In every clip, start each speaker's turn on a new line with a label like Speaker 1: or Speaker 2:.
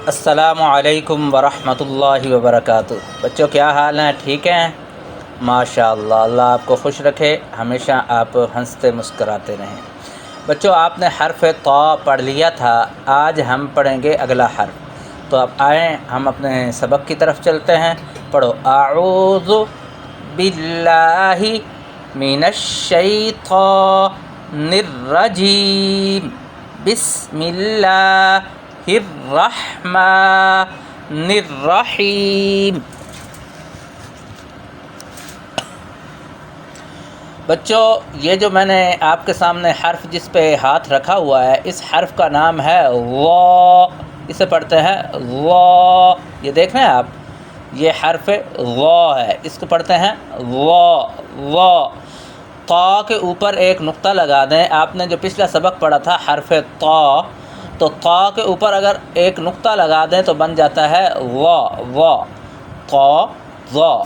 Speaker 1: السلام علیکم ورحمۃ اللہ وبرکاتہ۔ بچوں کیا حال ہیں؟ ٹھیک ہیں؟ ماشاء اللہ، اللہ آپ کو خوش رکھے، ہمیشہ آپ ہنستے مسکراتے رہیں۔ بچوں آپ نے حرف طا پڑھ لیا تھا، آج ہم پڑھیں گے اگلا حرف۔ تو اب آئیں ہم اپنے سبق کی طرف چلتے ہیں۔ پڑھو اعوذ باللہ من الشیطان الرجیم، بسم اللہ الرحمن الرحیم۔ بچوں یہ جو میں نے آپ کے سامنے حرف جس پہ ہاتھ رکھا ہوا ہے، اس حرف کا نام ہے وا۔ اسے پڑھتے ہیں وا۔ یہ دیکھ رہے ہیں آپ، یہ حرف وا ہے، اس کو پڑھتے ہیں وا وا۔ طا کے اوپر ایک نقطہ لگا دیں۔ آپ نے جو پچھلا سبق پڑھا تھا حرف طا، تو طا کے اوپر اگر ایک نقطہ لگا دیں تو بن جاتا ہے وا وا، طا وا۔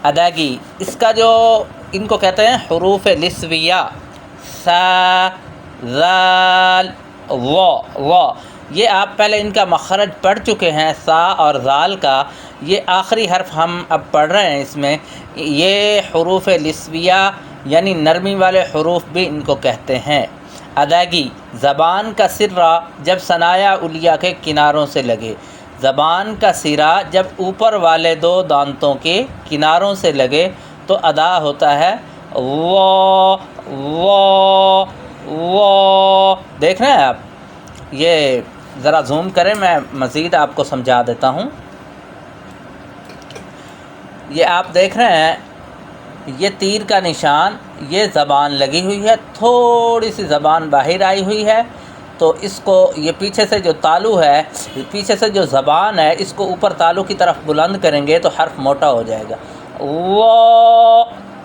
Speaker 1: ادائیگی اس کا جو ان کو کہتے ہیں حروف نسویہ، سا ذال وا وا۔ یہ آپ پہلے ان کا مخرج پڑھ چکے ہیں، سا اور ذال کا۔ یہ آخری حرف ہم اب پڑھ رہے ہیں، اس میں یہ حروف نسویہ یعنی نرمی والے حروف بھی ان کو کہتے ہیں۔ ادائیگی زبان کا سرہ جب ثنایا علیہ کے کناروں سے لگے، زبان کا سرہ جب اوپر والے دو دانتوں کے کناروں سے لگے تو ادا ہوتا ہے وا وا وا۔ دیکھ رہے ہیں آپ؟ یہ ذرا زوم کریں، میں مزید آپ کو سمجھا دیتا ہوں۔ یہ آپ دیکھ رہے ہیں، یہ تیر کا نشان، یہ زبان لگی ہوئی ہے، تھوڑی سی زبان باہر آئی ہوئی ہے، تو اس کو یہ پیچھے سے جو تالو ہے، پیچھے سے جو زبان ہے، اس کو اوپر تالو کی طرف بلند کریں گے تو حرف موٹا ہو جائے گا۔ وا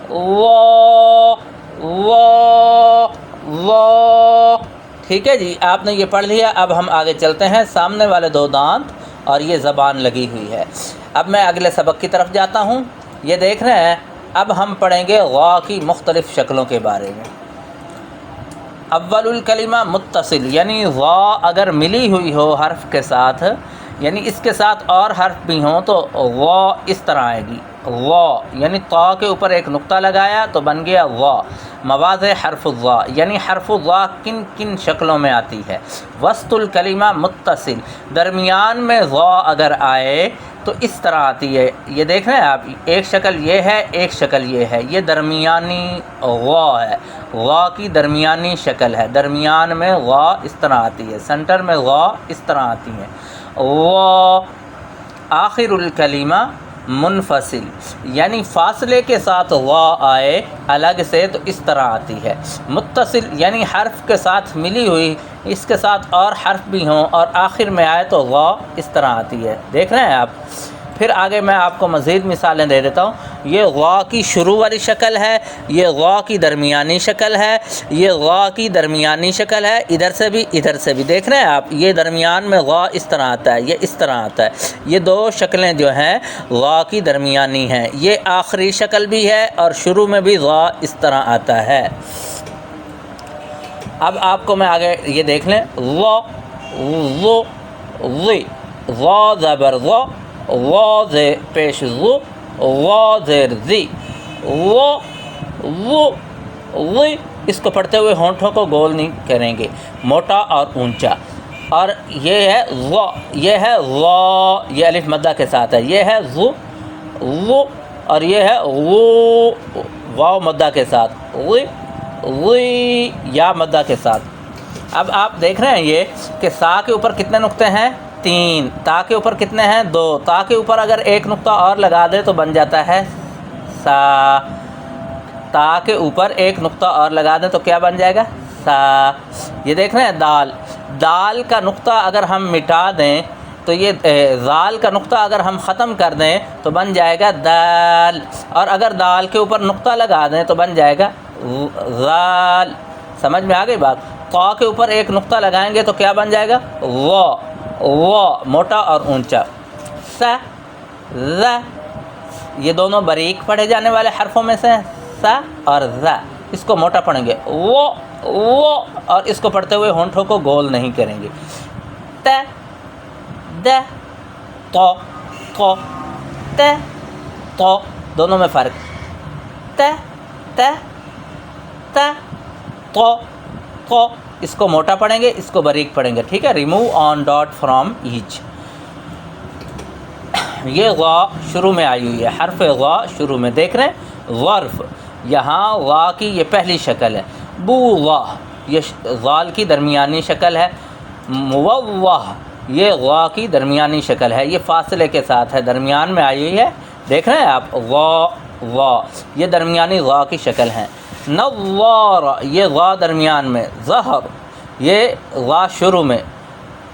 Speaker 1: وا وا وا۔ ٹھیک ہے جی، آپ نے یہ پڑھ لیا۔ اب ہم آگے چلتے ہیں۔ سامنے والے دو دانت اور یہ زبان لگی ہوئی ہے۔ اب میں اگلے سبق کی طرف جاتا ہوں۔ یہ دیکھ رہے ہیں، اب ہم پڑھیں گے غا کی مختلف شکلوں کے بارے میں۔ اول الکلمہ متصل، یعنی غا اگر ملی ہوئی ہو حرف کے ساتھ، یعنی اس کے ساتھ اور حرف بھی ہوں تو غا اس طرح آئے گی۔ غا یعنی طا کے اوپر ایک نقطہ لگایا تو بن گیا غا۔ مواضع حرف الغا، یعنی حرف الغا کن کن شکلوں میں آتی ہے۔ وسط الکلمہ متصل، درمیان میں غا اگر آئے تو اس طرح آتی ہے۔ یہ دیکھ رہے ہیں آپ، ایک شکل یہ ہے، ایک شکل یہ ہے، یہ درمیانی غا ہے، غا کی درمیانی شکل ہے۔ درمیان میں غا اس طرح آتی ہے، سینٹر میں غا اس طرح آتی ہے۔ غا آخر الکلمہ منفصل، یعنی فاصلے کے ساتھ غا آئے الگ سے تو اس طرح آتی ہے۔ متصل یعنی حرف کے ساتھ ملی ہوئی، اس کے ساتھ اور حرف بھی ہوں اور آخر میں آئے تو غا اس طرح آتی ہے۔ دیکھ رہے ہیں آپ؟ پھر آگے میں آپ کو مزید مثالیں دے دیتا ہوں۔ یہ غا کی شروع والی شکل ہے، یہ غا کی درمیانی شکل ہے، یہ غا کی درمیانی شکل ہے، ادھر سے بھی ادھر سے بھی۔ دیکھ رہے ہیں آپ؟ یہ درمیان میں غا اس طرح آتا ہے، یہ اس طرح آتا ہے۔ یہ دو شکلیں جو ہیں غا کی درمیانی ہیں۔ یہ آخری شکل بھی ہے اور شروع میں بھی غا اس طرح آتا ہے۔ اب آپ کو میں آگے یہ دیکھ لیں، غا غو غی، غا زبر غا، غا زیر پیش غو، غا زیر زی، غا غو غی۔ اس کو پڑھتے ہوئے ہونٹوں کو گول نہیں کریں گے، موٹا اور اونچا۔ اور یہ ہے غا، یہ ہے غا، یہ الف مدہ کے ساتھ ہے۔ یہ ہے غو غو، اور یہ ہے غو، واو مدہ کے ساتھ، غی غی، یا مدہ کے ساتھ۔ اب آپ دیکھ رہے ہیں یہ کہ سا کے اوپر کتنے نقطے ہیں؟ 3۔ تا کے اوپر کتنے ہیں؟ 2۔ تا کے اوپر اگر ایک نقطہ اور لگا دے تو بن جاتا ہے سا۔ تا کے اوپر ایک نقطہ اور لگا دیں تو کیا بن جائے گا؟ سا۔ یہ دیکھ رہے ہیں دال، دال کا نقطہ اگر ہم مٹا دیں تو یہ ذال کا نقطہ اگر ہم ختم کر دیں تو بن جائے گا دال، اور اگر دال کے اوپر نقطہ لگا دیں تو بن جائے گا ذال۔ سمجھ میں آ گئی بات؟ طا کے اوپر ایک نقطہ لگائیں گے تو کیا بن جائے گا؟ وا وا، موٹا اور اونچا۔ سا ذ، یہ دونوں باریک پڑھے جانے والے حرفوں میں سے ہیں، سا اور ذ۔ اس کو موٹا پڑھیں گے وہ، اور اس کو پڑھتے ہوئے ہونٹوں کو گول نہیں کریں گے۔ ت د تو کو ت تو دونوں میں فرق ت ت ت تو کو اس کو موٹا پڑھیں گے اس کو باریک پڑھیں گے ٹھیک ہے remove on dot from each یہ غا شروع میں آئی ہوئی ہے حرف غا شروع میں دیکھ رہے ہیں ظرف یہاں غا کی یہ پہلی شکل ہے بو غا یہ غال کی درمیانی شکل ہے موّہ یہ غا کی درمیانی شکل ہے یہ فاصلے کے ساتھ ہے درمیان میں آئی ہوئی ہے دیکھ رہے ہیں آپ غا غا یہ درمیانی غا کی شکل ہے نوّار یہ غا درمیان میں ظہر یہ غا شروع میں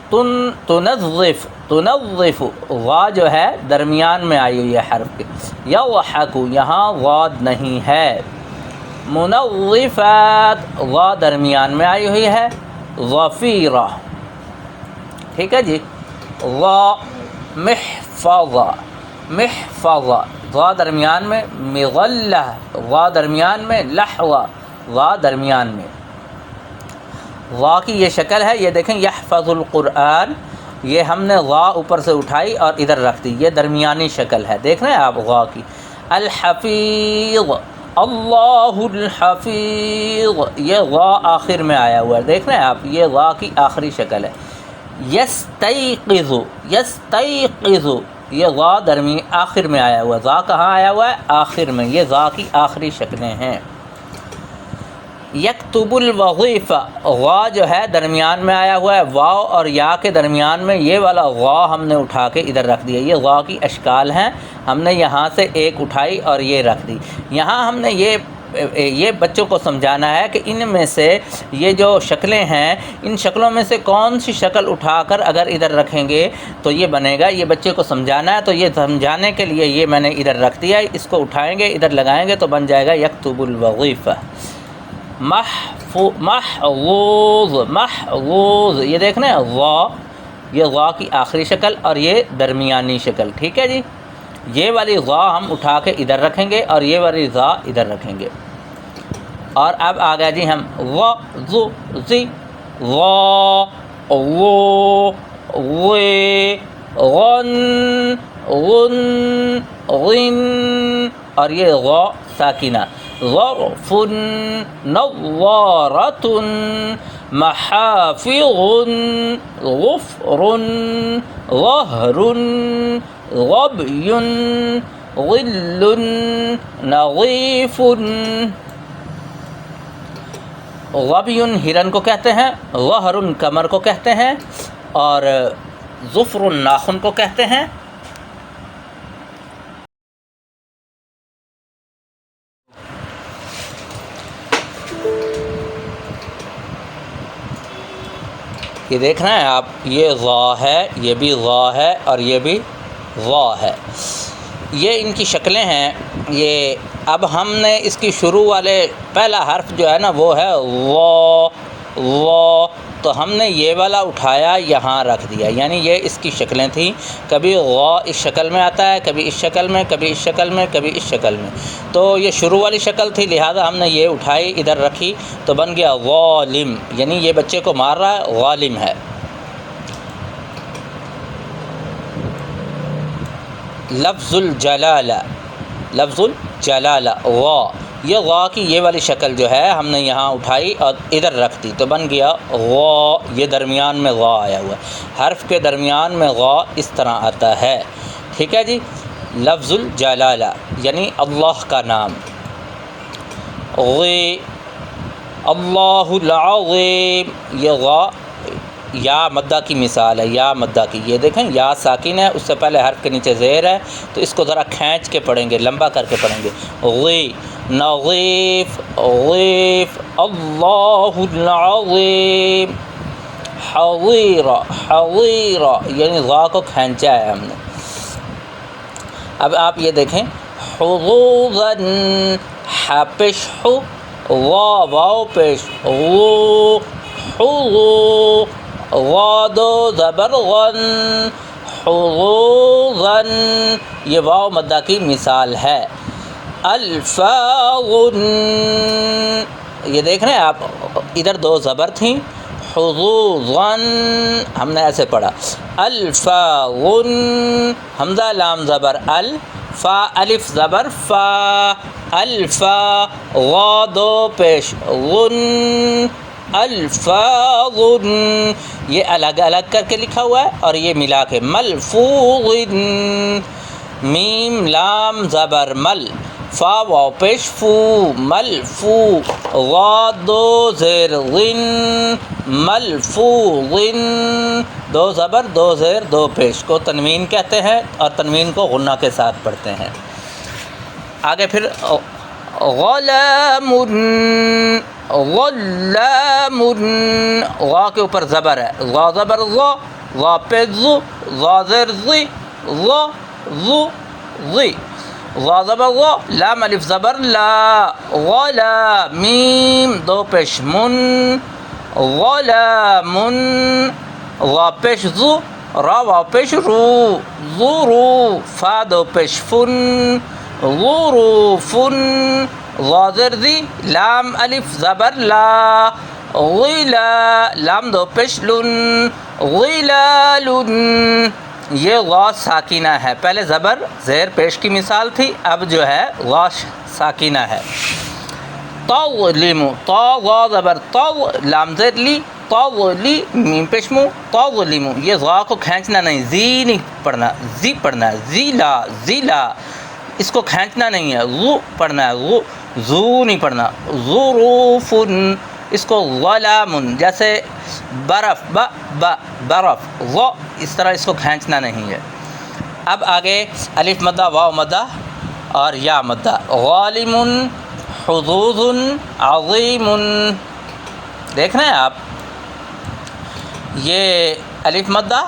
Speaker 1: تنظف تنظف غا جو ہے درمیان میں آئی ہوئی ہے حرف کے یضحک یہاں غاد نہیں ہے منظفات غا درمیان میں آئی ہوئی ہے ظفیرہ ٹھیک ہے جی غا محفظہ محفظہ غا درمیان میں مغلہ غا درمیان میں لحظہ غا درمیان میں غا کی یہ شکل ہے یہ دیکھیں یحفظ القرآن یہ ہم نے غا اوپر سے اٹھائی اور ادھر رکھ دی یہ درمیانی شکل ہے دیکھ رہے ہیں آپ غا کی الحفیظ اللہ الحفیظ یہ غا آخر میں آیا ہوا ہے دیکھ رہے ہیں آپ یہ غا کی آخری شکل ہے یستیقظ یستیقظ یہ غا آخر میں آیا ہوا ہے غا کہاں آیا ہوا ہے آخر میں یہ غا کی آخری شکلیں ہیں یکتب الوظیفہ غا جو ہے درمیان میں آیا ہوا ہے واو اور یا کے درمیان میں یہ والا غا ہم نے اٹھا کے ادھر رکھ دیا یہ غا کی اشکال ہیں ہم نے یہاں سے ایک اٹھائی اور یہ رکھ دی یہاں ہم نے یہ بچوں کو سمجھانا ہے کہ ان میں سے یہ جو شکلیں ہیں ان شکلوں میں سے کون سی شکل اٹھا کر اگر ادھر رکھیں گے تو یہ بنے گا یہ بچے کو سمجھانا ہے تو یہ سمجھانے کے لیے یہ میں نے ادھر رکھ دیا اس کو اٹھائیں گے ادھر لگائیں گے تو بن جائے گا یکتب الوظیفہ محفوظ محفوظ یہ دیکھ رہے ہیں غا یہ غا کی آخری شکل اور یہ درمیانی شکل ٹھیک ہے جی یہ والی غا ہم اٹھا کے ادھر رکھیں گے اور یہ والی غا ادھر رکھیں گے اور اب آ گیا جی ہم غ ذو ذی غا غو غے غن غن غن اور یہ غا ساکنہ ظرف نوارۃ محافظ غفر ظہر غبی غل نظیف غبی ہرن کو کہتے ہیں ظہر کمر کو کہتے ہیں اور ظفر ناخن کو کہتے ہیں یہ دیکھ رہے ہیں آپ یہ غا ہے یہ بھی غا ہے اور یہ بھی غا ہے یہ ان کی شکلیں ہیں یہ اب ہم نے اس کی شروع والے پہلا حرف جو ہے نا وہ ہے غا غا تو ہم نے یہ والا اٹھایا یہاں رکھ دیا یعنی یہ اس کی شکلیں تھیں کبھی غا اس شکل میں آتا ہے کبھی اس شکل میں کبھی اس شکل میں کبھی اس شکل میں تو یہ شروع والی شکل تھی لہذا ہم نے یہ اٹھائی ادھر رکھی تو بن گیا غالم یعنی یہ بچے کو مار رہا ہے غالم ہے لفظ الجلالہ لفظ الجلالہ غا یہ غا کی یہ والی شکل جو ہے ہم نے یہاں اٹھائی اور ادھر رکھ دی تو بن گیا غا یہ درمیان میں غا آیا ہوا ہے حرف کے درمیان میں غا اس طرح آتا ہے ٹھیک ہے جی لفظ الجلالہ یعنی اللہ کا نام غی اللہ العظیم یہ غا یا مدہ کی مثال ہے یا مدہ کی یہ دیکھیں یا ساکن ہے اس سے پہلے حرف کے نیچے زیر ہے تو اس کو ذرا کھینچ کے پڑھیں گے لمبا کر کے پڑھیں گے غی نظیف غیف اللہ العظیم حظیرہ حظیرہ یعنی غا کو کھینچا ہے ہم نے اب آپ یہ دیکھیں حظوظاً حپش حو وا واو پیش غو حظو غادو زبر غن حظوظاً یہ واو مدہ کی مثال ہے الفاظ یہ دیکھ رہے ہیں آپ ادھر دو زبر تھیں حظوظاً ہم نے ایسے پڑھا، الفاظ حمزہ لام زبر ال، فا الف زبر فا، الفا غا دو پیش غن، الفاظ یہ الگ الگ کر کے لکھا ہوا ہے اور یہ ملا کے ملفوظ، میم لام زبر مل، فا واو پیش فو ملفو، غا دو زیر غن ملفوظ، دو زبر دو زیر دو پیش کو تنوین کہتے ہیں اور تنوین کو غنہ کے ساتھ پڑھتے ہیں۔ آگے پھر غلام، غلام، غا کے اوپر زبر ہے، غا زبر غا، غا پہ ذو، غا زیر ذی، غا ذو ذی، غا زبر غا، لام الف زبر لا، غلا، میم دو پیش من، غلام، غا پیش ذو، را واو پیش رو، ظرو، فا دو پیش فن، ظروف، غا زیر ذی، لام الف زبر لا، غلا، لام دو پیش لن، غلال، یہ غا ساکینہ ہے، پہلے زبر زیر پیش کی مثال تھی، اب جو ہے غا ساکینہ ہے۔ تظلم، تا غا زبر تو، لام زیر لی، تظلی، میم پیش مو، تظلم، یہ غا کو کھینچنا نہیں، زی نہیں پڑھنا، زی پڑھنا ہے، زیلا، زیلا، اس کو کھینچنا نہیں ہے، غو پڑھنا ہے، غو، زو نہیں پڑھنا، ظروف، اس کو غلام، جیسے برف، برف، وہ اس طرح اس کو کھینچنا نہیں ہے۔ اب آگے الف مدہ، واو مدہ اور یا مدہ، غالم، حظوظ، عظیم، دیکھ رہے ہیں آپ، یہ الف مدہ،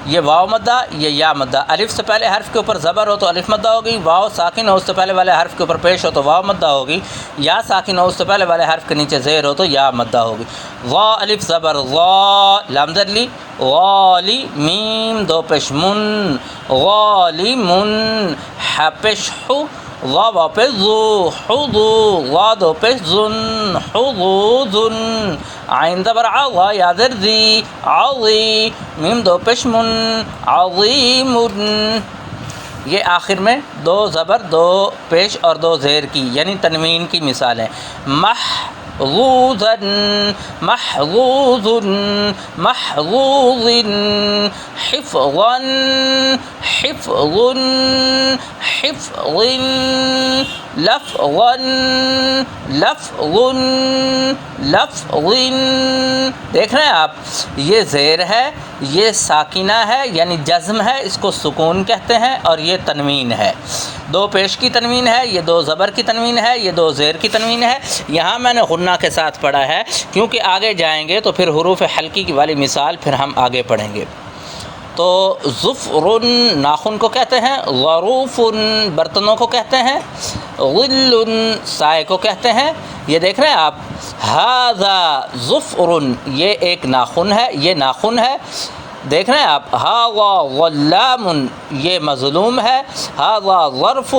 Speaker 1: یہ واو مدہ، یہ یا مدہ، الف سے پہلے حرف کے اوپر زبر ہو تو الف مدہ ہوگی، واو ساکن ہو اس سے پہلے والے حرف کے اوپر پیش ہو تو واو مدہ ہوگی، یا ساکن ہو اس سے پہلے والے حرف کے نیچے زیر ہو تو یا مدہ ہوگی۔ وا الف زبر وا، لام زیر لی، غالی، میم دو پیش من، غالم، ح پیش حو، غا واو پیش ذو، حضو، غا دو پیش ذن، حظوظ، عین زبر ع، غا یا زیر ذی، عظی، میم دو پیش من، عظیم، یہ آخر میں دو زبر دو پیش اور دو زیر کی یعنی تنوین کی مثالیں، محظوظا، محظوظ، محظوظ، حفظا، حفظ، حفظ، لفظا، لفظ، لفظ، دیکھ رہے ہیں آپ، یہ زیر ہے، یہ ساکنہ ہے یعنی جزم ہے، اس کو سکون کہتے ہیں، اور یہ تنوین ہے، دو پیش کی تنوین ہے، یہ دو زبر کی تنوین ہے، یہ دو زیر کی تنوین ہے۔ یہاں میں نے غنہ کے ساتھ پڑھا ہے کیونکہ آگے جائیں گے تو پھر حروف حلقی کی والی مثال پھر ہم آگے پڑھیں گے۔ تو ظفر ناخن کو کہتے ہیں، ظروف برتنوں کو کہتے ہیں، ظل سائے کو کہتے ہیں، یہ دیکھ رہے ہیں آپ، ھذا ظفر یہ ایک ناخن ہے، یہ ناخن ہے، دیکھ رہے ہیں آپ، ھذا غلام یہ مظلوم ہے، ھذا ظرف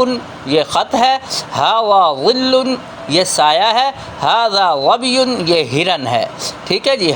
Speaker 1: یہ خط ہے، ھذا ظل یہ سایہ ہے، ھذا ظبی یہ ہرن ہے، ٹھیک ہے جی۔